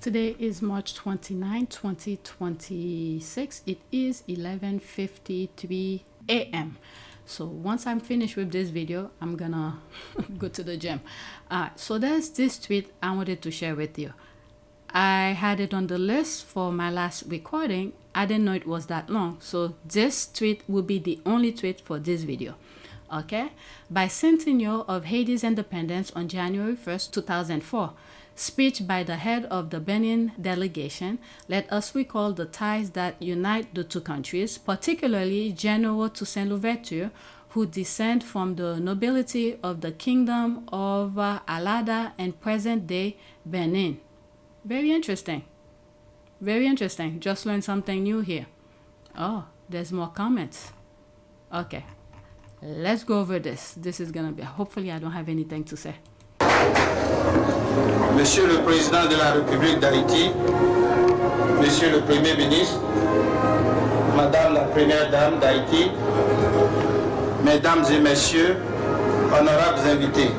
Today is March 29, 2026. It is 11:53 a.m. So once I'm finished with this video, I'm gonna go to the gym. So there's this tweet I wanted to share with you. I had it on the list for my last recording. I didn't know it was that long. So this tweet will be the only tweet for this video. Okay? Bicentennial of Haiti's independence on January 1st, 2004. Speech by the head of the Benin delegation, let us recall the ties that unite the two countries, particularly General Toussaint Louverture, who descend from the nobility of the kingdom of Alada and present-day Benin. Very interesting. Very interesting. Just learned something new here. Oh, there's more comments. Okay. Let's go over this. This is going to be... Hopefully, I don't have anything to say. Monsieur le Président de la République d'Haïti, Monsieur le Premier ministre, Madame la Première Dame d'Haïti, Mesdames et Messieurs, honorables invités,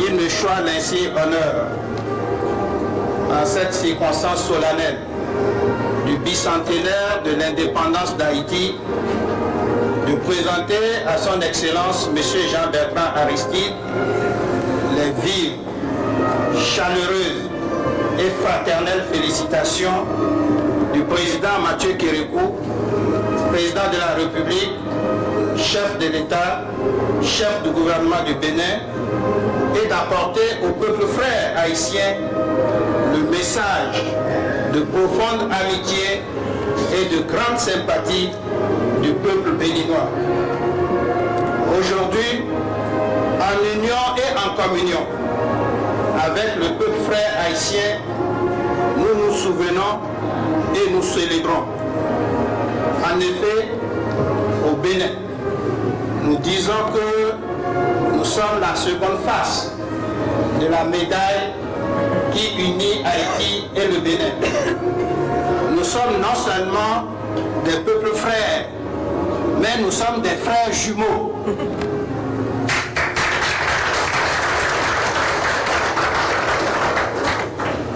il me choisit ainsi honneur, en cette circonstance solennelle du bicentenaire de l'indépendance d'Haïti, de présenter à son Excellence Monsieur Jean-Bertrand Aristide les vives, chaleureuses et fraternelles félicitations du président Mathieu Kérékou, président de la République, chef de l'État, chef du gouvernement du Bénin, et d'apporter au peuple frère haïtien le message de profonde amitié et de grande sympathie du peuple béninois. Aujourd'hui, en union et en communion avec le peuple frère haïtien, nous nous souvenons et nous célébrons. En effet, au Bénin, nous disons que nous sommes la seconde face de la médaille qui unit Haïti et le Bénin. Nous sommes non seulement des peuples frères, mais nous sommes des frères jumeaux.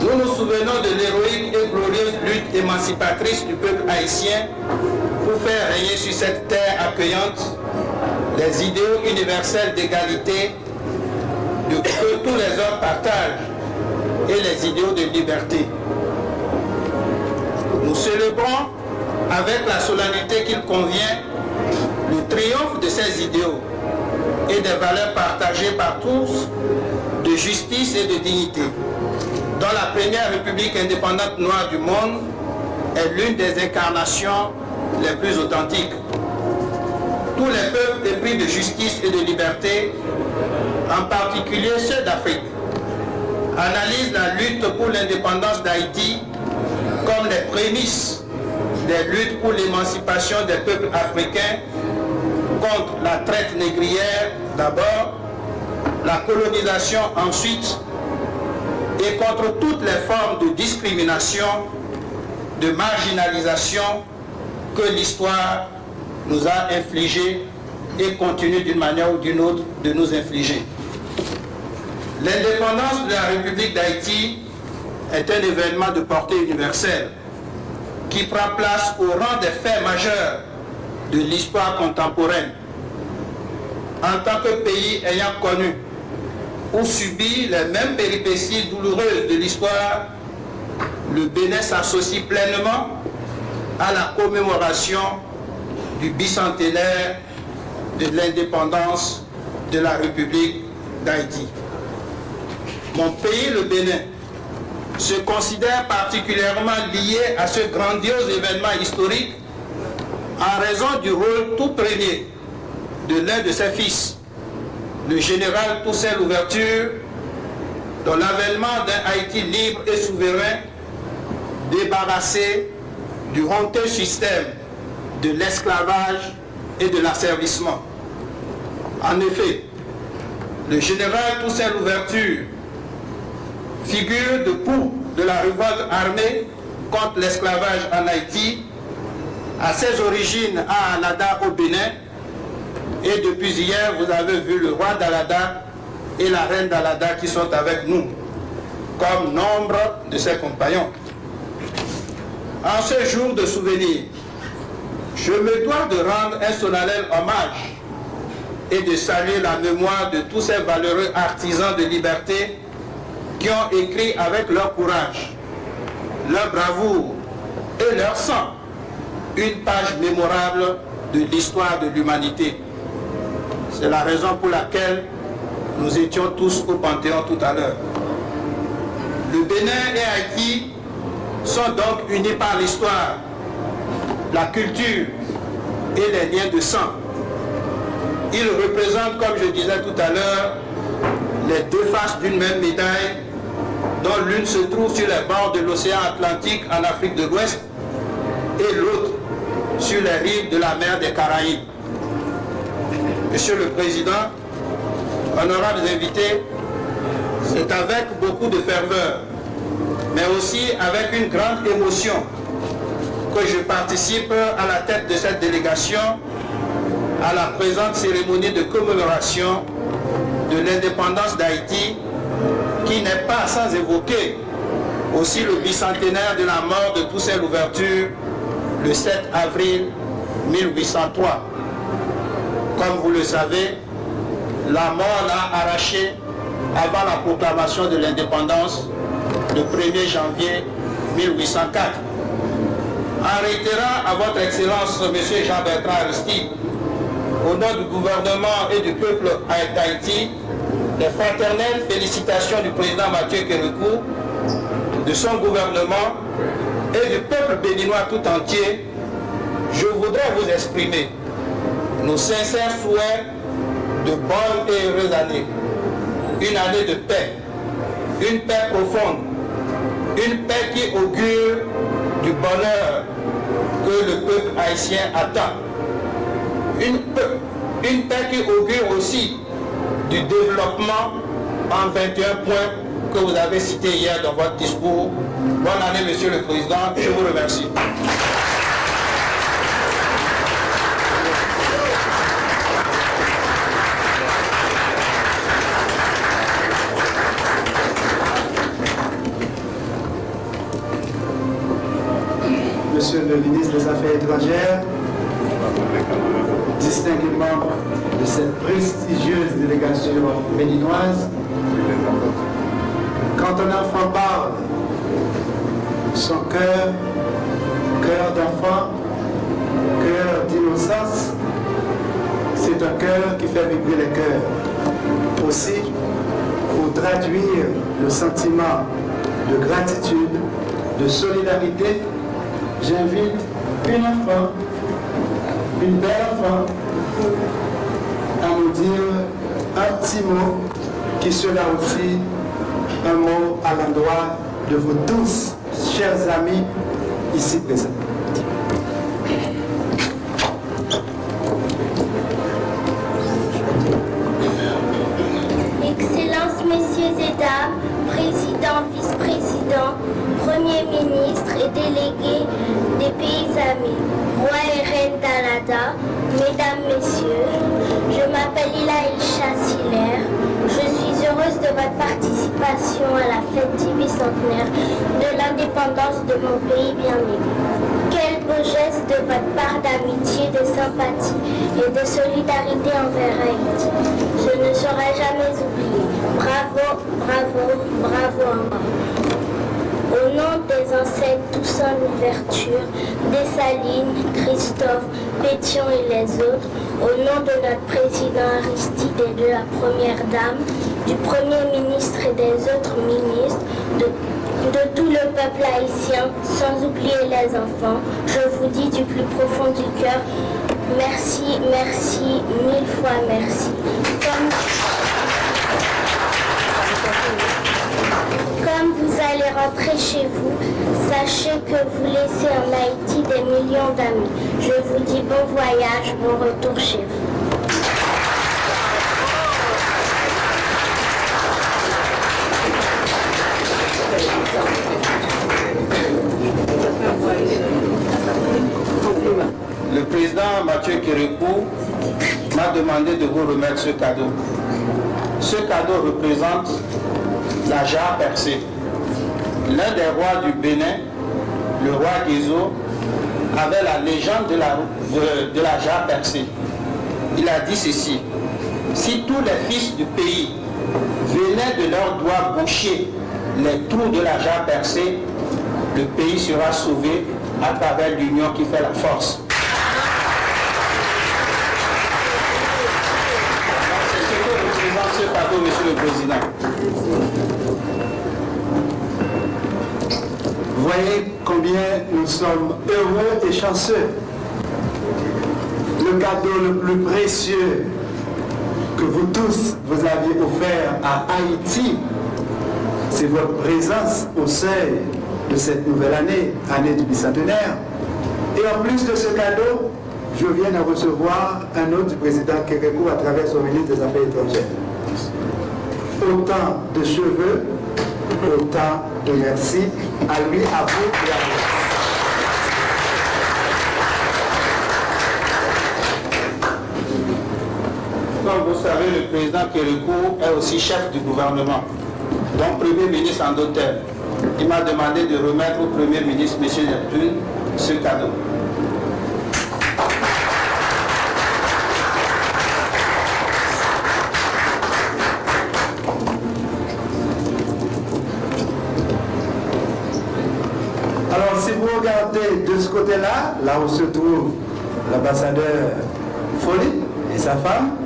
Nous nous souvenons de l'héroïque et glorieuse lutte émancipatrice du peuple haïtien pour faire régner sur cette terre accueillante les idéaux universels d'égalité que tous les hommes partagent et les idéaux de liberté. Nous célébrons avec la solennité qu'il convient le triomphe de ces idéaux et des valeurs partagées par tous de justice et de dignité, dont la première république indépendante noire du monde est l'une des incarnations les plus authentiques. Tous les peuples épris de justice et de liberté, en particulier ceux d'Afrique, analysent la lutte pour l'indépendance d'Haïti comme les prémices des luttes pour l'émancipation des peuples africains contre la traite négrière d'abord, la colonisation ensuite, et contre toutes les formes de discrimination, de marginalisation que l'histoire nous a infligées et continue d'une manière ou d'une autre de nous infliger. L'indépendance de la République d'Haïti est un événement de portée universelle qui prend place au rang des faits majeurs de l'histoire contemporaine. En tant que pays ayant connu ou subi les mêmes péripéties douloureuses de l'histoire, le Bénin s'associe pleinement à la commémoration du bicentenaire de l'indépendance de la République d'Haïti. Mon pays, le Bénin, se considère particulièrement lié à ce grandiose événement historique en raison du rôle tout premier de l'un de ses fils, le général Toussaint Louverture, dont l'avènement d'un Haïti libre et souverain, débarrassé du honteux système de l'esclavage et de l'asservissement. En effet, le général Toussaint Louverture, figure de proue de la révolte armée contre l'esclavage en Haïti, a ses origines à Alada au Bénin, et depuis hier, vous avez vu le roi d'Alada et la reine d'Alada qui sont avec nous. comme nombre de ses compagnons. En ce jour de souvenir, je me dois de rendre un solennel hommage et de saluer la mémoire de tous ces valeureux artisans de liberté qui ont écrit avec leur courage, leur bravoure et leur sang une page mémorable de l'histoire de l'humanité. C'est la raison pour laquelle nous étions tous au Panthéon tout à l'heure. Le Bénin et Haïti sont donc unis par l'histoire, la culture et les liens de sang. Ils représentent, comme je disais tout à l'heure, les deux faces d'une même médaille, dont l'une se trouve sur les bords de l'océan Atlantique en Afrique de l'Ouest et l'autre sur les rives de la mer des Caraïbes. Monsieur le Président, honorables invités, c'est avec beaucoup de ferveur, mais aussi avec une grande émotion que je participe à la tête de cette délégation à la présente cérémonie de commémoration de l'indépendance d'Haïti, qui n'est pas sans évoquer aussi le bicentenaire de la mort de Toussaint Louverture le 7 avril 1803. Comme vous le savez, la mort l'a arraché avant la proclamation de l'indépendance le 1er janvier 1804. En réitérant à votre Excellence, M. Jean-Bertrand Aristide, au nom du gouvernement et du peuple d'Haïti, les fraternelles félicitations du président Mathieu Kérékou, de son gouvernement et du peuple béninois tout entier, je voudrais vous exprimer nos sincères souhaits de bonnes et heureuses années. Une année de paix, une paix profonde, une paix qui augure du bonheur que le peuple haïtien attend. Une paix qui augure aussi du développement en 21 points que vous avez cités hier dans votre discours. Bonne année, Monsieur le Président. Je vous remercie. Monsieur le ministre des Affaires étrangères, distingués membres de cette prestigieuse délégation béninoise, quand un enfant parle, son cœur, cœur d'enfant, cœur d'innocence, c'est un cœur qui fait vibrer les cœurs. Aussi, pour traduire le sentiment de gratitude, de solidarité, j'invite une enfant, une belle enfant, à nous dire un petit mot qui sera aussi un mot à l'endroit de vous tous, chers amis, ici présents. Excellences, messieurs et dames, président, vice-président, premier ministre et délégués des pays amis, roi et reine d'Alada, mesdames, messieurs, je m'appelle Ilaïcha Siller. Je suis heureuse de votre participation à la fête du bicentenaire de l'indépendance de mon pays bien-aimé. Quel beau geste de votre part d'amitié, de sympathie et de solidarité envers Haïti. Je ne saurais jamais oublier. Bravo, bravo, bravo encore. Au nom des ancêtres Toussaint Louverture, Dessalines, Christophe, Pétion et les autres, au nom de notre président Aristide et de la première dame, du premier ministre et des autres ministres, de tout le peuple haïtien, sans oublier les enfants, je vous dis du plus profond du cœur, merci, merci, mille fois merci. Comme vous allez rentrer chez vous, sachez que vous laissez en Haïti des millions d'amis. Je vous dis bon voyage, bon retour chez vous. Le président Mathieu Kérékou m'a demandé de vous remettre ce cadeau. Ce cadeau représente la jarre percée. l'un des rois du Bénin, le roi Guézo, avait la légende de la jarre percée. Il a dit ceci: si tous les fils du pays venaient de leurs doigts boucher les trous de la jarre percée, le pays sera sauvé à travers l'union qui fait la force. C'est ce que représente ce cadeau, Monsieur le Président. Vous voyez combien nous sommes heureux et chanceux. Le cadeau le plus précieux que vous tous vous aviez offert à Haïti, c'est votre présence au seuil de cette nouvelle année, année du bicentenaire. Et en plus de ce cadeau, je viens de recevoir un autre du président Kérékou à travers son ministre des Affaires étrangères. Autant de cheveux, autant de merci à lui, à vous et à vous. Comme vous savez, le président Kérékou est aussi chef du gouvernement, donc Premier ministre en d'autres termes. Il m'a demandé de remettre au Premier ministre, M. Neptune, ce cadeau. Alors si vous regardez de ce côté-là, là où se trouve l'ambassadeur Folie et sa femme,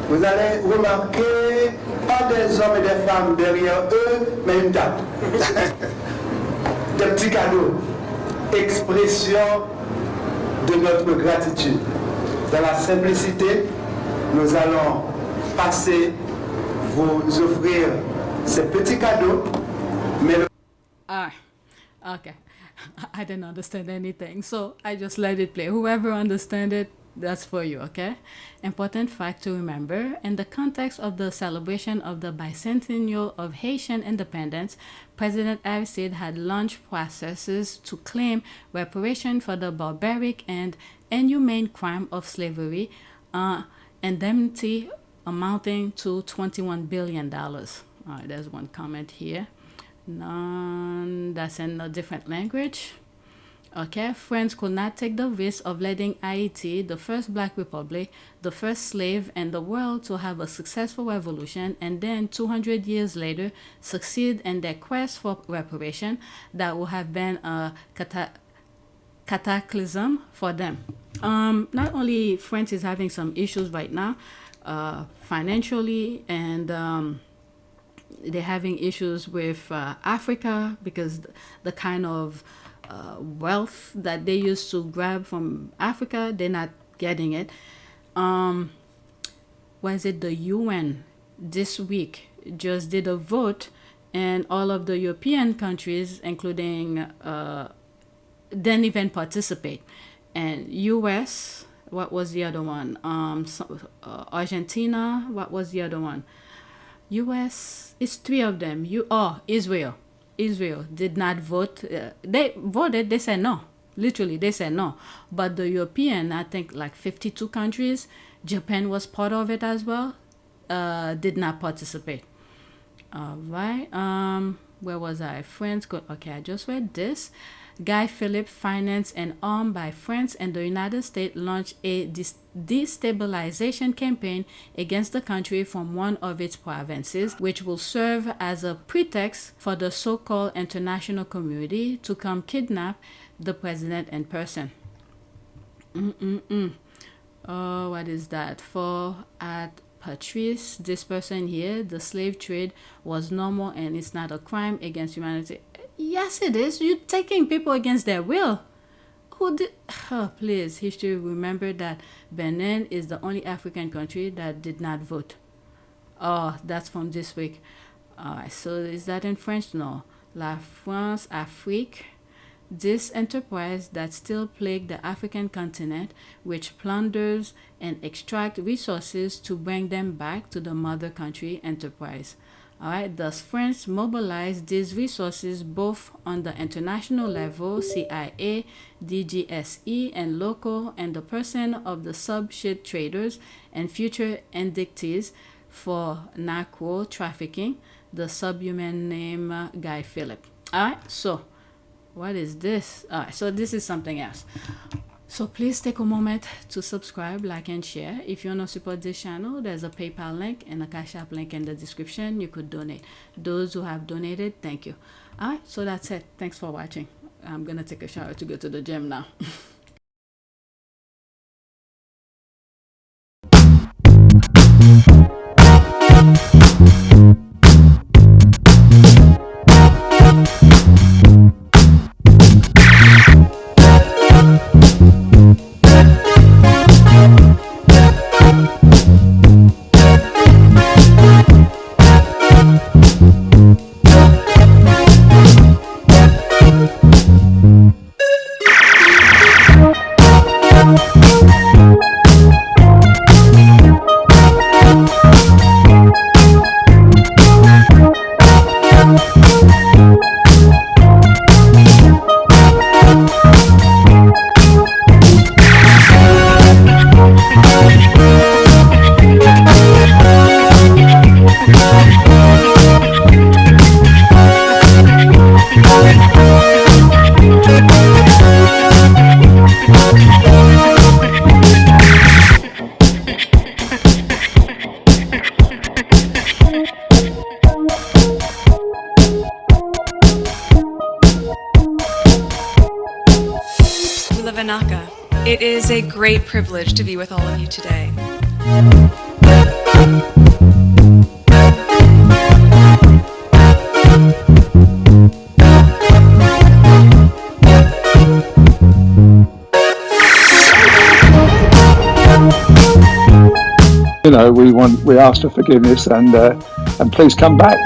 vous allez remarquer pas des hommes et des femmes derrière eux, mais une table. Des petits cadeaux, expression de notre gratitude. Dans la simplicité, nous allons passer, vous offrir ces petits cadeaux, mais le... Ah, okay. I didn't understand anything, so I just let it play. Whoever understand it, that's for you, okay? Important fact to remember, in the context of the celebration of the bicentennial of Haitian independence, President Aristide had launched processes to claim reparation for the barbaric and inhumane crime of slavery, indemnity amounting to $21 billion. All right, there's one comment here. None, that's in a different language. Okay, France could not take the risk of letting Haiti, the first black republic, the first slave in the world to have a successful revolution, and then 200 years later succeed in their quest for reparation that would have been a cataclysm for them. Not only France is having some issues right now, financially, and they're having issues with Africa because the kind of wealth that they used to grab from Africa, they're not getting it. Was it the UN this week just did a vote, and all of the European countries, including, didn't even participate. And US, what was the other one? Argentina, what was the other one? US, it's three of them. Israel. Israel did not vote. They voted, they said no. Literally, they said no. But the European, I think like 52 countries, Japan was part of it as well, did not participate. All right. Where was I? France. Okay, I just read this. Guy Philippe, financed and armed by France and the United States, launched a destabilization campaign against the country from one of its provinces, which will serve as a pretext for the so-called international community to come kidnap the president in person. Oh, what is that? For at Patrice, this person here, the slave trade was normal and it's not a crime against humanity. Yes, it is. You're taking people against their will. Who did? Oh, please, history, remember that Benin is the only African country that did not vote. Oh, that's from this week. So is that in French? No. La France Afrique. This enterprise that still plagued the African continent, which plunders and extracts resources to bring them back to the mother country enterprise. All right, thus France mobilized these resources both on the international level, CIA, DGSE, and local, and the person of the sub-ship traders and future indictees for narco trafficking, the subhuman name Guy Philippe. All right, so what is this? All right, so this is something else. So please take a moment to subscribe, like, and share. If you want to support this channel, there's a PayPal link and a Cash App link in the description. You could donate. Those who have donated, thank you. All right, so that's it. Thanks for watching. I'm gonna take a shower to go to the gym now. Lavanaka. It is a great privilege to be with all of you today. You know, we ask for forgiveness and please come back.